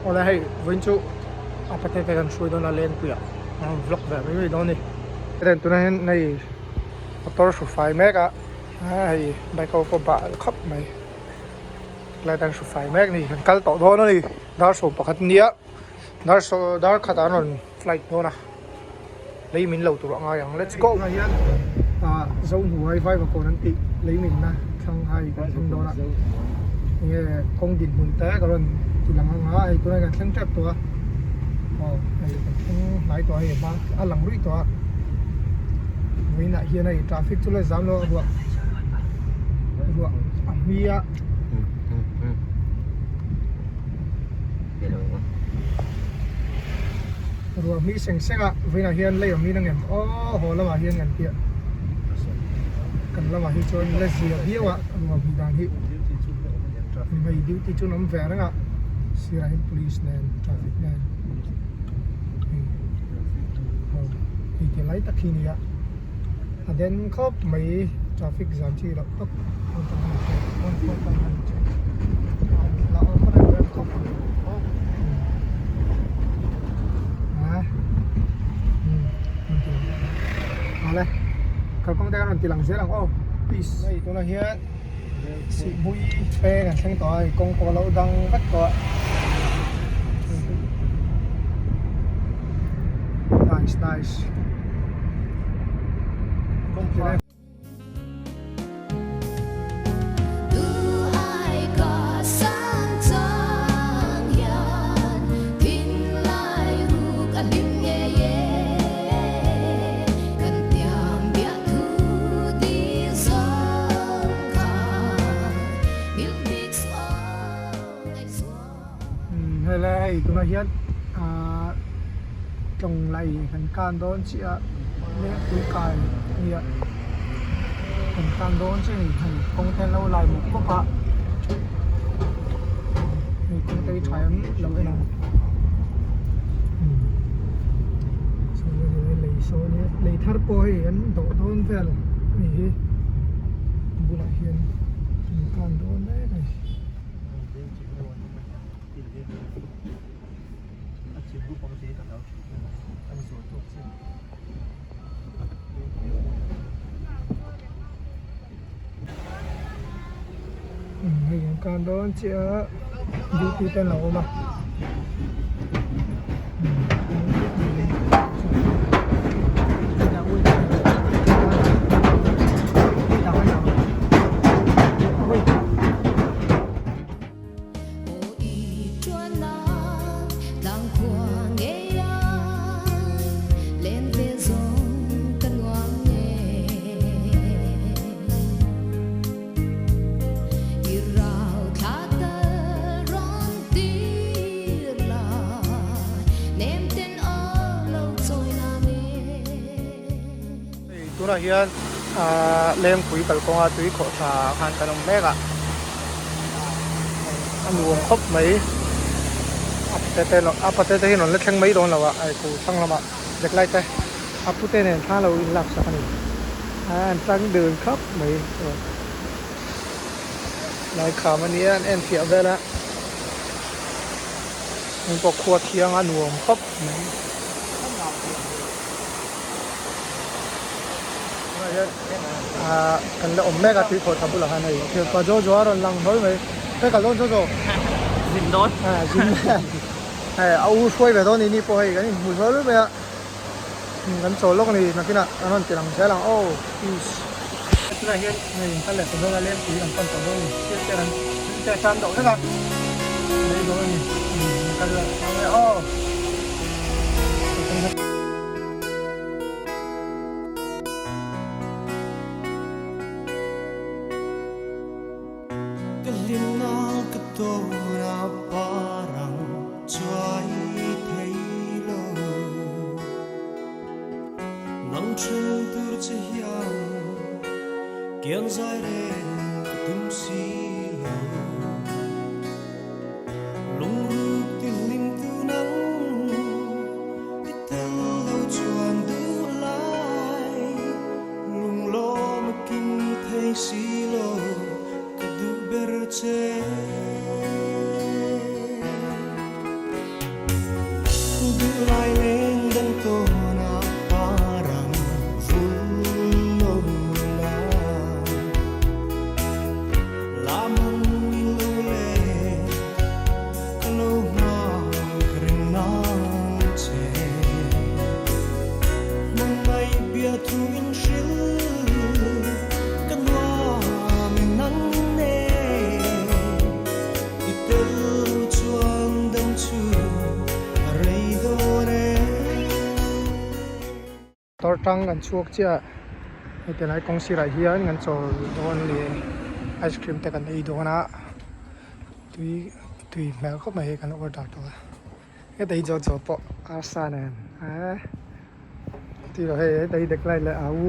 Ola hay vinh chu apate te kan shui don la len puya vlog ve mai don ni den tu na hen nei motor su fai mek a hay bai ko ba khap mai lai dan su fai mek ni kan kal to do no ni dar so pakhat nia dar khata non flight no na lấy mình lâu tụi nga yang let's go ngay hian dấu huai vai và cổ nan ti lấy mình na thang hai cái thang đó là nghe công điện hồn té cái rồi thì làm nga ai tụi này kan thang trap tua này kan lái tua hay ba lăng rui tua mình lại hiện này traffic chỗ lại giảm lo ruộng mía rồi mi seng seng à với là hiền lấy ở mi năng em hồ là mà hiền ngàn tiệt cần là mà hiền cho nên là gì ở hiếu à rồi mi đang hiếu mày đi thì cho nó về đó ạ xí ra hiền police này traffic này thì lấy tắc khi này à đến khóc mấy traffic giảm chi là tốc này, kalau kau tengok nanti langsung lang, peace. Này, itu lah hian, si bui pe kan sang toy, kong ko lau dang kat ko. Nice. Kong kira. Hay tụi nó hiến trồng lại phần can đón chị ạ nét túi cài nhiệt phần can đón chị thành công thêm lâu lại một cốc ạ mình công ty trái ấm lâu cái nào lấy số này lấy thắt bôi ấn đổ đón về là mình bu lại hiến phần can đón đấy này hình con đó chị đi từ tên lẩu mà là hiền lên quý cầu công a túi khổ xà hàng cái đồng mét ạ ăn uống khóc mấy áp tê nó lết sang mấy đồn là ai cụ sang làm ạ đẹp lại tê áp tê này khá là lạc sao này sang đường khóc mấy lại khả mà nia em thiệt về là mình có khua thiêng ăn uống khóc mấy kan le om mega tui kho thabula han nei the ka jo jo ron lang hoi mai te ka lon jo jo zin don zin au shuai ve don ni po hei kan mu so lu be kan so lok ni na kina anon ti lang se lang peace tuna hian nei kan le ko do la len ti an pan to do ni te san do ka nei do ni kan le Linal katora parang choai thailo nang chung tur che hiang kiang zai re tum si lo lung ru tin ling tu nang itel lo chuan du lai lung lo ma kin thai si lo che lai lên đằng tô na parang vullo na lamang ilole kalau na krenang che nang mai bia thu in shil kan wa mình nắng nè itel chuang dang chu rei do re tor tang kan chuak chia te lai kong si rai hian kan chol don le ice cream te kan ei dona tui mel khop mai kan order to e dei jo jo po asa nen ti ro he dei dek lai le au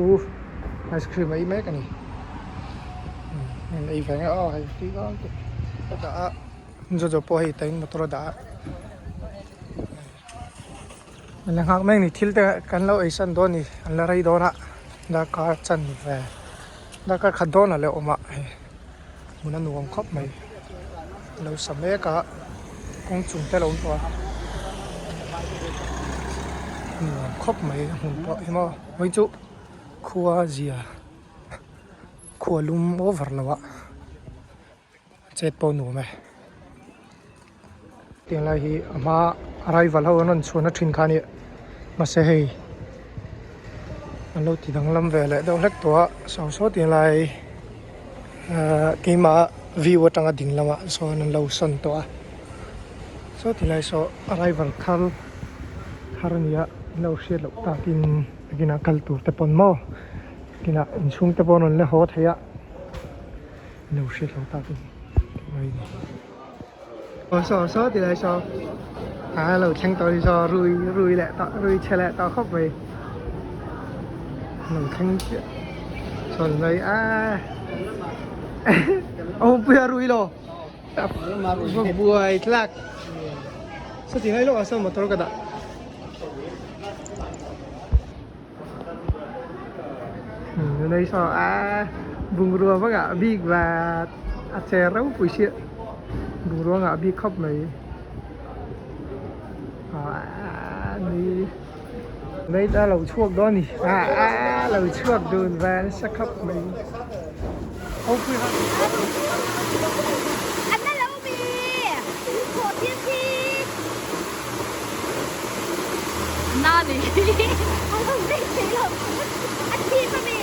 ice cream ai me kan ni ei veng a hai ti ga da jo jo po hei teng motor daมันหักแม่งนี่ทิลแต่กันแล้วไอ้สันโดนนี่อันละไรโดนอะดาการจันนี่แฝดาการขัดโดนอะไรออกมามันนั่นหวงครบไหมเราสมัยก็คงจุ่มแต่เราตัวหวงครบไหมหุ่นปะเห็นมั้ยไม่จุขัวเจียขัวลุมโอเวอร์แล้ววะเจ็ดปอนหนูไหมเตียงไรฮีมาอะไรวะเรานั่นชวนนักทินขานี่มาเสียให้เราที่ดังลำเวลเลยเดี๋ยวเล็กตัวสาวโซตีไรกี่มาวิวตั้งดิ่งละวะโซนั่นเราส่วนตัวโซตีไรโซอะไรวะคัลฮาร์นี่เราเชื่อเราตากินคัลตูแต่ปนหม้อกินอินชุงแต่ปนนั่นเลยโหดเฮียเราเชื่อเราตากินไม่ดีโซตีไรโซเราแข่งต่อที่จะรุยแหละต่อรุยเชลต่อเข้าไปหนึ่งแข่งส่วนเลยโอ้เพื่อรุยหรอบัวอีกลักสุดที่ให้ลูกอาสมมาตรกระดาในสอบุงรัวว่าบิ๊กว่าอาเจเราปุ๋ยเชี่ยบุงรัวว่าบิ๊กเข้าไปนี่ไม่ได้เราช่วงด้านนี่เราช่วงดูนแวนสักครับไม่เอาไปครับอันนั้นเรามีขวดเทียนทีน่าดีเอาถึงได้สีเหลืองอันทีมามี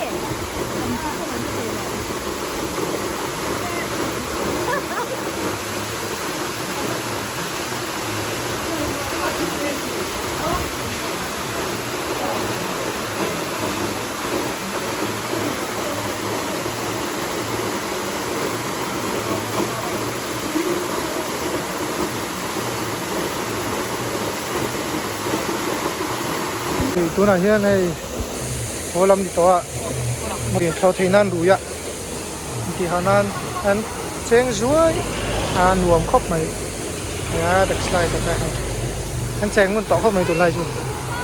ตัวนั้นเฮียในโหลำดีตัวเรียนเขาเทนันรู้ยะที่ฮานันอันเชิงช่วยหน่วมครบไหมเด็กสไลด์จะได้อันเชิงมันต่อเข้าไหมตัวไรจุน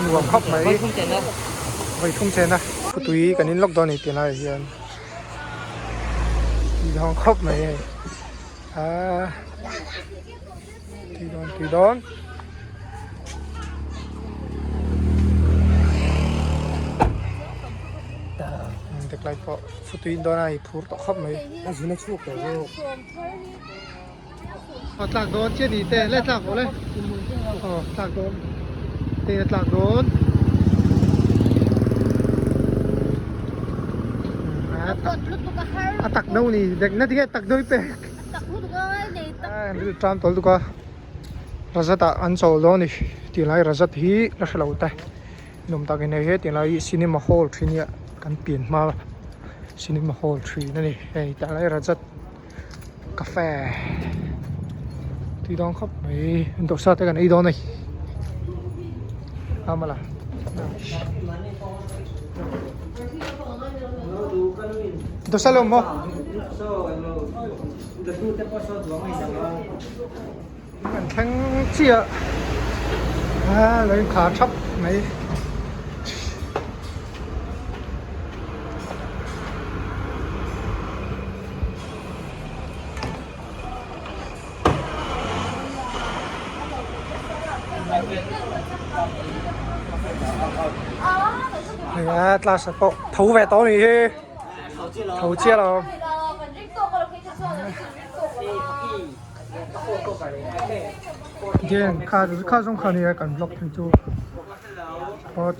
หน่วมครบไหมไม่ทุ่มเจนนะผู้ตุยกันนี้ล็อกดาวน์นี่เปลี่ยนอะไรเฮียที่ห้องครบไหมที่โดนเด็กไรก็ฟุตวินโดนไอ้พูดต่อขับไหมน่าจะน่าชุกแต่ว่าตากโดนเชี่ยดีแต่เล่นตากเลยตากโดนเตะตากโดนตักโดนนี่เด็กนั่นที่แค่ตักโดนเป็ดตักพูดก็นี่ตักตามตัวดูก็รัชตาอันโซโลนี่ที่ไรรัชตที่รัชเหล่าแต่นมตากินเหตุที่ไรซีนิมาฮอลที่เนี่ยกันเปลี่ยนมาซินิมาฮอล3นั่นเองแต่อะไรเราจะกาแฟที่ต้องเข้าไปตัวซาแต่กันไอ้ดอนนี่เอามาละตัวซาลมบ่มันแข็งเจี๊ยเลยขาชับไหม係啊，拉實個土vệ多你去，土接咯。今天看中看你也敢 vlog 去做，我